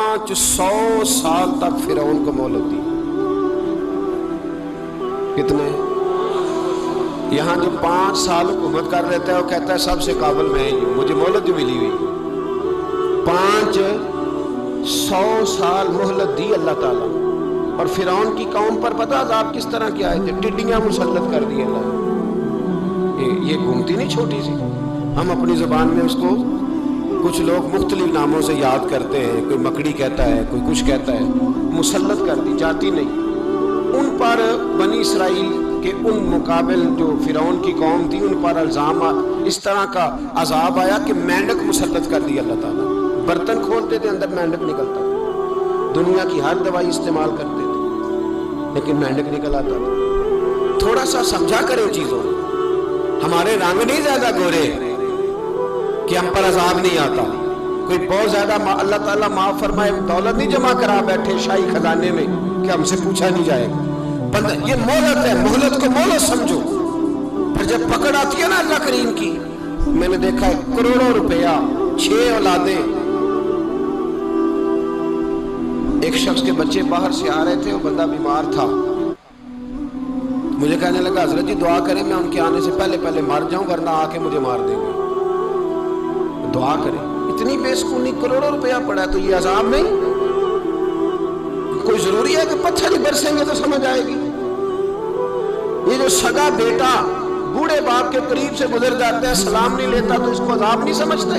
500 سال تک فرعون کو مہلت دی. کتنے؟ یہاں جو 5 سال حکومت کر لیتا ہے وہ کہتا ہے سب سے قابل میں ہی ہوں, مجھے مہلت ملی ہوئی. 500 سال مہلت دی اللہ تعالیٰ. اور فرعون کی قوم پر پتہ عذاب کس طرح کیا آئے تھے؟ ٹڈیاں مسلط کر دی اللہ نے. یہ گھومتی نہیں چھوٹی سی, ہم اپنی زبان میں اس کو کچھ لوگ مختلف ناموں سے یاد کرتے ہیں, کوئی مکڑی کہتا ہے, کوئی کچھ کہتا ہے. مسلط کر دی, جاتی نہیں. ان پر بنی اسرائیل کے ان مقابل جو فرعون کی قوم تھی ان پر الزام اس طرح کا عذاب آیا کہ مینڈک مسلط کر دی اللہ تعالیٰ. برتن کھولتے تھے اندر مینڈک نکلتا تھا. دنیا کی ہر دوائی استعمال کرتے تھے لیکن مینڈک نکل آتا تھا. تھوڑا سا سمجھا کریں چیزوں. ہمارے رنگ نہیں زیادہ گورے کہ ہم پر عذاب نہیں آتا. کوئی بہت زیادہ اللہ تعالیٰ معاف فرمائے دولت نہیں جمع کرا بیٹھے شاہی خزانے میں کہ ہم سے پوچھا نہیں جائے گا. بندہ یہ مہلت ہے, مہلت کو مہلت سمجھو. پھر جب پکڑ آتی ہے نا اللہ کریم کی, میں نے دیکھا ہے کروڑوں روپیہ, 6 اولادیں. ایک شخص کے بچے باہر سے آ رہے تھے, وہ بندہ بیمار تھا. مجھے کہنے لگا حضرت جی دعا کریں میں ان کے آنے سے پہلے مر جاؤں ورنہ آ کے مجھے مار دیں گے. دعا کریں. اتنی بے سکونی, کروڑوں روپیہ پڑا ہے تو یہ عذاب نہیں؟ کوئی ضروری ہے کہ پتھر ہی برسیں گے تو سمجھ آئے گی؟ یہ جو سگا بیٹا بوڑھے باپ کے قریب سے گزر جاتا ہے, سلام نہیں لیتا تو اس کو عذاب نہیں سمجھتے؟